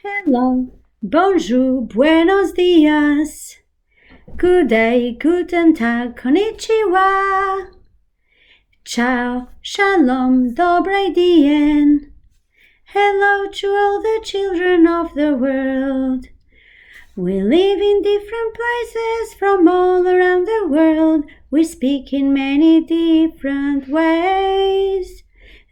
Hello, bonjour, buenos dias. Good day, guten tag, konnichiwa. Ciao, shalom, dobry dien. Hello to all the children of the world. We live in different places from all around the world. We speak in many different ways.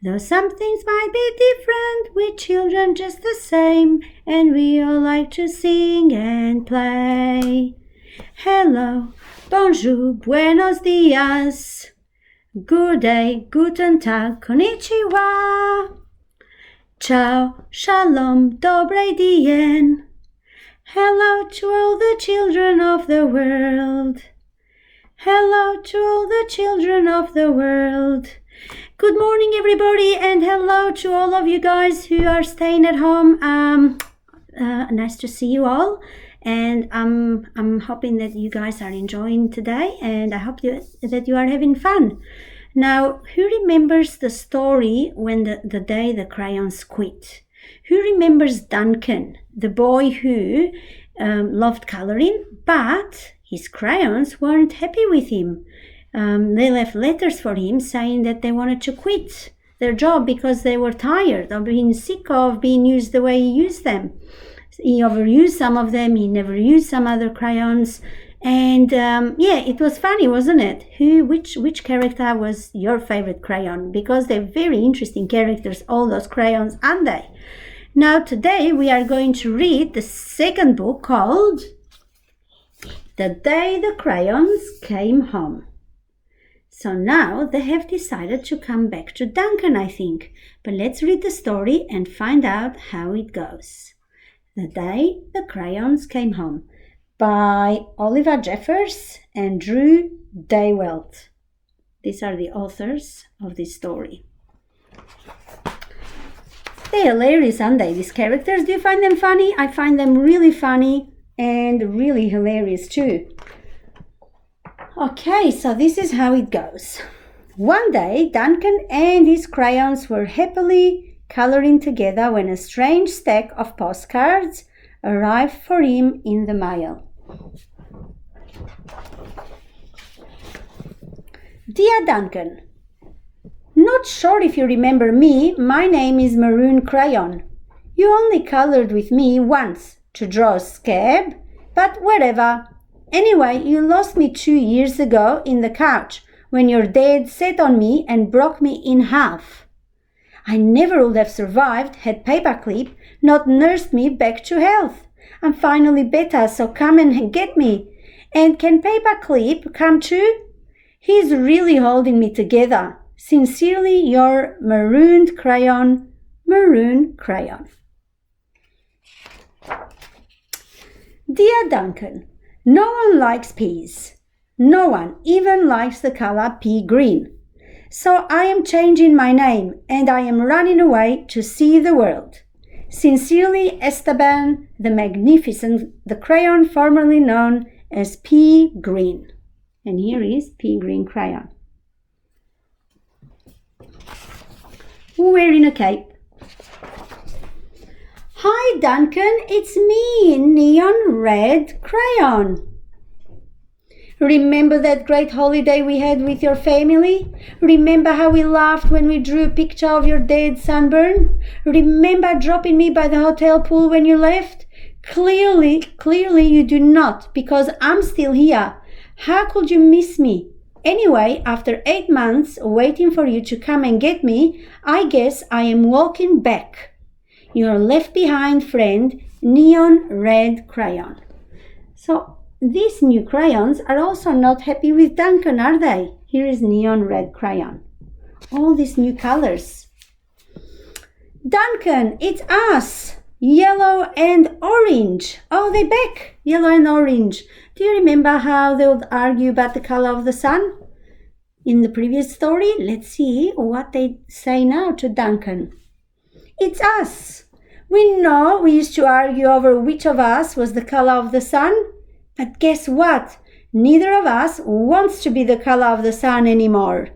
Though some things might be different, we children just the same, and we all like to sing and play. Hello, bonjour, buenos dias. Good day, guten tag, konnichiwa. Ciao, shalom, dobry dien. Hello to all the children of the world. Hello to all the children of the world. Good morning, everybody, and hello to all of you guys who are staying at home. Nice to see you all, and I'm hoping that you guys are enjoying today, and I hope that you are having fun. Now, who remembers the story when the day the crayons quit? Who remembers Duncan, the boy who loved coloring, but his crayons weren't happy with him? They left letters for him saying that they wanted to quit their job because they were tired of being sick of being used the way he used them. He overused some of them, he never used some other crayons. And it was funny, wasn't it? Which character was your favorite crayon? Because they're very interesting characters, all those crayons, aren't they? Now today we are going to read the second book called The Day the Crayons Came Home. So now they have decided to come back to Duncan, I think. But let's read the story and find out how it goes. The Day the Crayons Came Home by Oliver Jeffers and Drew Daywalt. These are the authors of this story. They're hilarious, aren't they, these characters? Do you find them funny? I find them really funny and really hilarious too. Okay, so this is how it goes. One day, Duncan and his crayons were happily coloring together when a strange stack of postcards arrived for him in the mail. Dear Duncan, not sure if you remember me, my name is Maroon Crayon. You only colored with me once to draw a scab, but whatever. Anyway, you lost me 2 years ago in the couch when your dad sat on me and broke me in half. I never would have survived had Paperclip not nursed me back to health. I'm finally better, so come and get me. And can Paperclip come too? He's really holding me together. Sincerely, your Maroon Crayon, Maroon Crayon. Dear Duncan, no one likes peas. No one even likes the color pea green. So I am changing my name and I am running away to see the world. Sincerely, Esteban the Magnificent, the crayon formerly known as Pea Green. And here is Pea Green Crayon. Wearing a cape. Hi Duncan, it's me, Neon Red Crayon. Remember that great holiday we had with your family? Remember how we laughed when we drew a picture of your dead sunburn? Remember dropping me by the hotel pool when you left? Clearly you do not, because I'm still here. How could you miss me? Anyway, after 8 months waiting for you to come and get me, I guess I am walking back. Your left behind friend, Neon Red Crayon. So these new crayons are also not happy with Duncan, are they? Here is Neon Red Crayon. All these new colors. Duncan, it's us! Yellow and orange. Oh, they're back. Yellow and orange. Do you remember how they would argue about the color of the sun? In the previous story, let's see what they say now to Duncan. It's us. We know we used to argue over which of us was the color of the sun. But guess what? Neither of us wants to be the color of the sun anymore.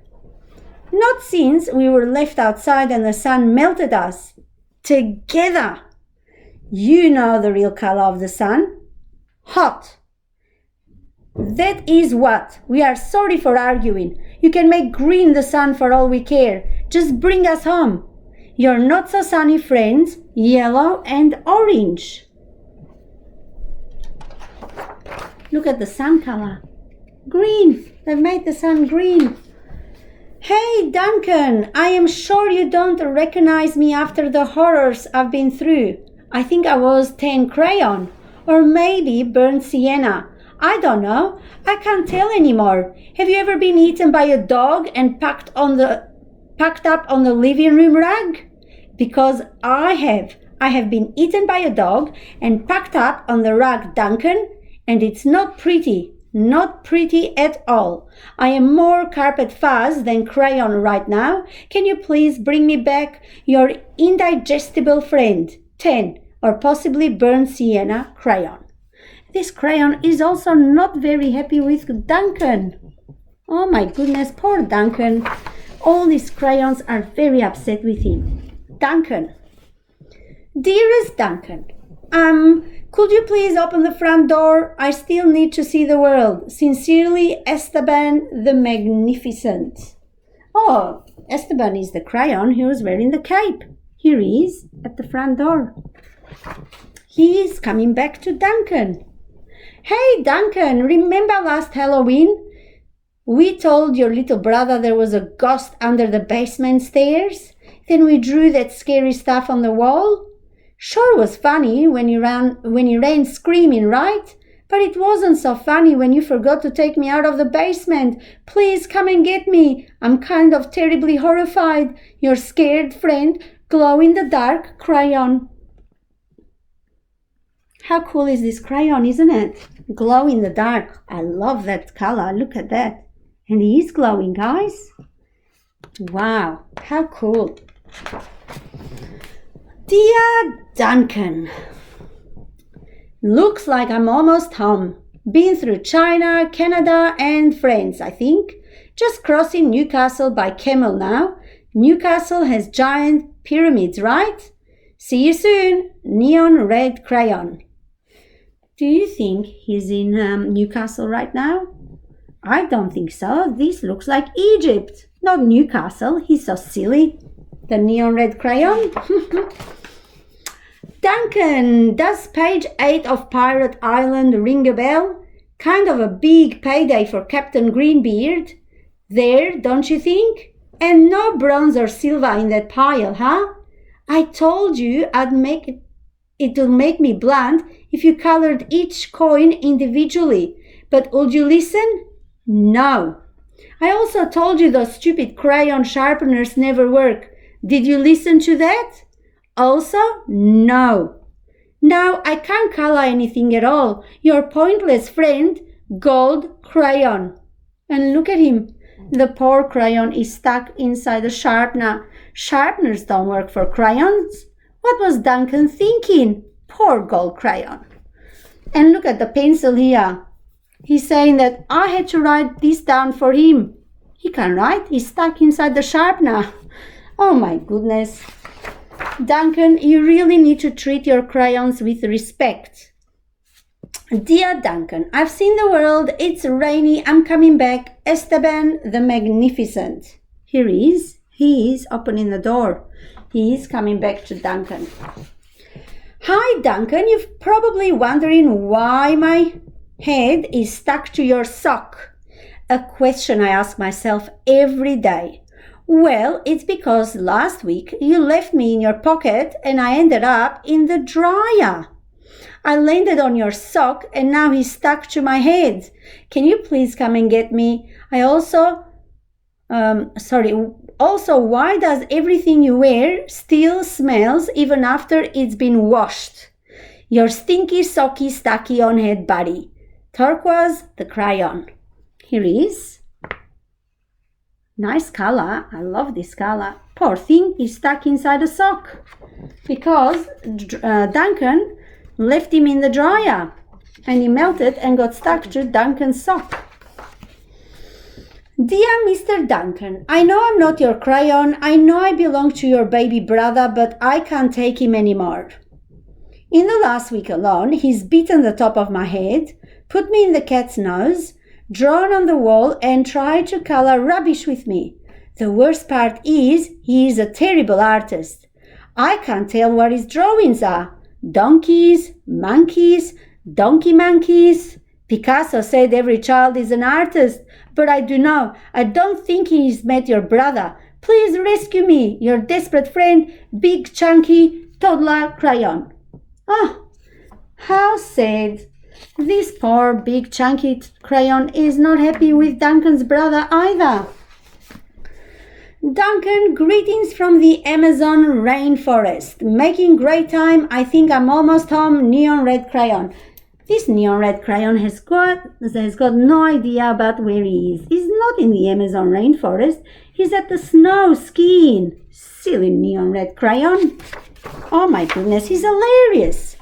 Not since we were left outside and the sun melted us. Together. You know the real color of the sun. Hot. That is what. We are sorry for arguing. You can make green the sun for all we care. Just bring us home. Your not so sunny friends, yellow and orange. Look at the sun color. Green. They've made the sun green. Hey, Duncan, I am sure you don't recognize me after the horrors I've been through. I think I was tan crayon, or maybe burnt sienna. I don't know. I can't tell anymore. Have you ever been eaten by a dog and packed up on the living room rug? Because I have. I have been eaten by a dog and packed up on the rug, Duncan, and it's not pretty. Not pretty at all. I am more carpet fuzz than crayon right now. Can you please bring me back your indigestible friend, tan, or possibly burnt sienna crayon? This crayon is also not very happy with Duncan. Oh my goodness, poor Duncan. All these crayons are very upset with him. Duncan. Dearest Duncan, could you please open the front door? I still need to see the world. Sincerely, Esteban the Magnificent. Oh, Esteban is the crayon who is wearing the cape. Here he is at the front door. He is coming back to Duncan. Hey, Duncan, remember last Halloween? We told your little brother there was a ghost under the basement stairs. Then we drew that scary stuff on the wall. Sure was funny when you ran screaming, right? But it wasn't so funny when you forgot to take me out of the basement. Please come and get me. I'm kind of terribly horrified. Your scared friend, glow-in-the-dark crayon. How cool is this crayon, isn't it? Glow in the dark. I love that color. Look at that. And he is glowing, guys. Wow, how cool. Dear Duncan, looks like I'm almost home. Been through China, Canada and France, I think. Just crossing Newcastle by camel now. Newcastle has giant pyramids, right? See you soon. Neon red crayon. Do you think he's in Newcastle right now? I don't think so. This looks like Egypt, not Newcastle. He's so silly. The neon red crayon. Duncan, does page 8 of Pirate Island ring a bell? Kind of a big payday for Captain Greenbeard. There, don't you think? And no bronze or silver in that pile, huh? I told you it'll make me blunt if you colored each coin individually. But would you listen? No. I also told you those stupid crayon sharpeners never work. Did you listen to that? Also, no. Now I can't color anything at all. Your pointless friend, gold crayon. And look at him. The poor crayon is stuck inside the sharpener. Sharpeners don't work for crayons. What was Duncan thinking? Poor gold crayon. And look at the pencil here. He's saying that I had to write this down for him. He can't write. He's stuck inside the sharpener. Oh my goodness. Duncan, you really need to treat your crayons with respect. Dear Duncan, I've seen the world. It's rainy. I'm coming back. Esteban the Magnificent. Here he is. He is opening the door. He is coming back to Duncan. Hi, Duncan. You're probably wondering why my head is stuck to your sock. A question I ask myself every day. Well, it's because last week you left me in your pocket and I ended up in the dryer. I landed on your sock and now he's stuck to my head. Can you please come and get me? Also, why does everything you wear still smells even after it's been washed? Your stinky, socky, stucky on head buddy. Turquoise the crayon. Here he is. Nice color. I love this color. Poor thing, he's stuck inside a sock because Duncan left him in the dryer and he melted and got stuck to Duncan's sock. Dear Mr. Duncan, I know I'm not your crayon. I know I belong to your baby brother, but I can't take him anymore. In the last week alone, he's bitten the top of my head, put me in the cat's nose, drawn on the wall, and tried to color rubbish with me. The worst part is, he is a terrible artist. I can't tell what his drawings are. Donkeys, monkeys, donkey monkeys. Picasso said every child is an artist, but I do know. I don't think he's met your brother. Please rescue me, your desperate friend, Big Chunky Toddler Crayon. Oh, how sad. This poor Big Chunky Crayon is not happy with Duncan's brother either. Duncan, greetings from the Amazon rainforest. Making great time. I think I'm almost home. Neon red crayon. This neon red crayon has got no idea about where he is. He's not in the Amazon rainforest. He's at the snow skiing. Silly neon red crayon. Oh my goodness, he's hilarious.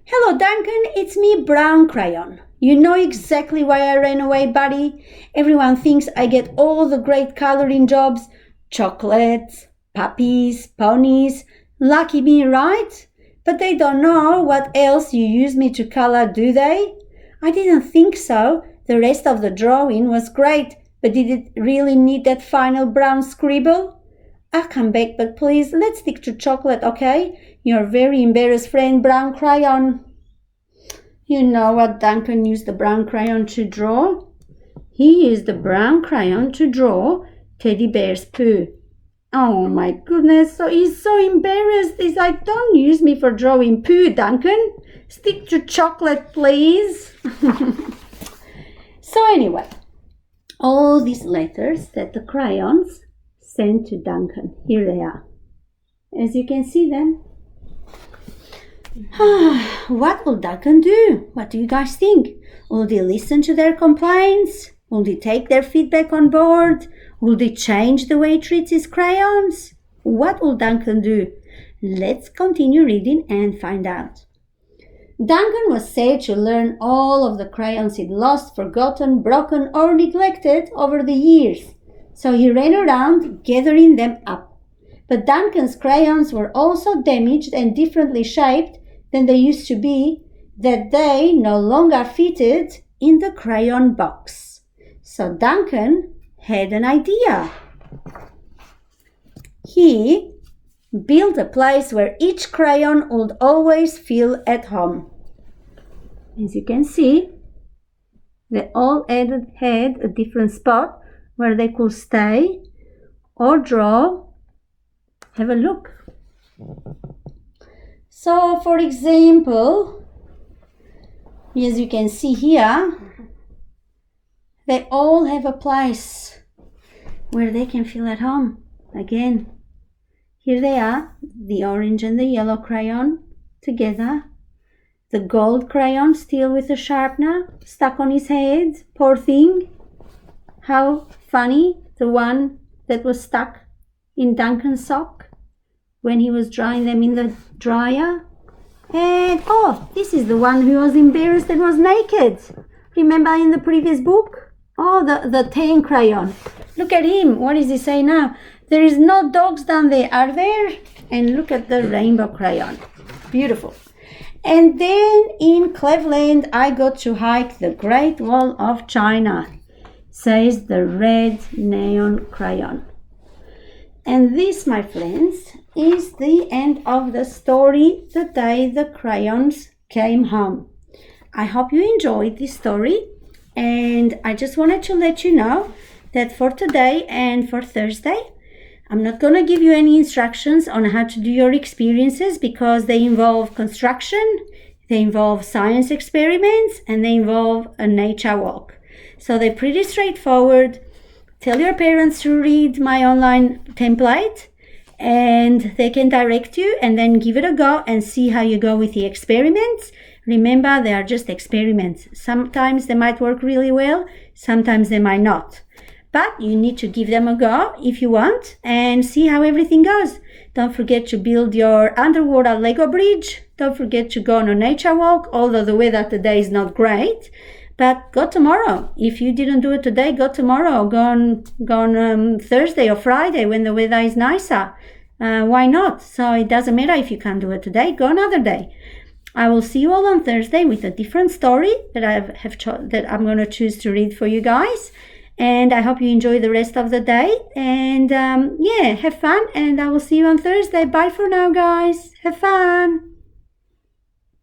Hello, Duncan. It's me, Brown Crayon. You know exactly why I ran away, buddy. Everyone thinks I get all the great coloring jobs. Chocolates, puppies, ponies. Lucky me, right? But they don't know what else you use me to color, do they? I didn't think so. The rest of the drawing was great, but did it really need that final brown scribble? I'll come back, but please, let's stick to chocolate, okay? Your very embarrassed friend, Brown Crayon. You know what Duncan used the brown crayon to draw? He used the brown crayon to draw Teddy Bear's poo. Oh my goodness, so he's so embarrassed. He's like, don't use me for drawing poo, Duncan. Stick to chocolate, please. So anyway, all these letters that the crayons sent to Duncan, here they are. As you can see them. What will Duncan do? What do you guys think? Will they listen to their complaints? Will they take their feedback on board? Will they change the way he treats his crayons? What will Duncan do? Let's continue reading and find out. Duncan was sad to learn all of the crayons he'd lost, forgotten, broken, or neglected over the years. So he ran around gathering them up. But Duncan's crayons were all so damaged and differently shaped than they used to be that they no longer fitted in the crayon box. So Duncan had an idea. He built a place where each crayon would always feel at home. As you can see, they all had a different spot where they could stay or draw. Have a look. So, for example, as you can see here, they all have a place where they can feel at home. Again, here they are, the orange and the yellow crayon together. The gold crayon still with the sharpener stuck on his head. Poor thing. How funny, the one that was stuck in Duncan's sock when he was drying them in the dryer. And oh, this is the one who was embarrassed and was naked. Remember in the previous book? Oh, the tan crayon. Look at him. What does he say now? There is no dogs down there, are there? And look at the rainbow crayon. Beautiful. And then in Cleveland, I got to hike the Great Wall of China, says the red neon crayon. And this, my friends, is the end of the story, The Day the Crayons Came Home. I hope you enjoyed this story, and I just wanted to let you know that for today and for Thursday, I'm not going to give you any instructions on how to do your experiences because they involve construction, they involve science experiments, and they involve a nature walk. So they're pretty straightforward. Tell your parents to read my online template and they can direct you, and then give it a go and see how you go with the experiments. Remember, they are just experiments. Sometimes they might work really well, sometimes they might not. But you need to give them a go if you want and see how everything goes. Don't forget to build your underwater Lego bridge. Don't forget to go on a nature walk, although the weather today is not great. But go tomorrow. If you didn't do it today, go tomorrow. Go on Thursday or Friday when the weather is nicer. why not? So it doesn't matter if you can't do it today. Go another day. I will see you all on Thursday with a different story that that I'm going to choose to read for you guys. And I hope you enjoy the rest of the day. And yeah, have fun. And I will see you on Thursday. Bye for now, guys. Have fun.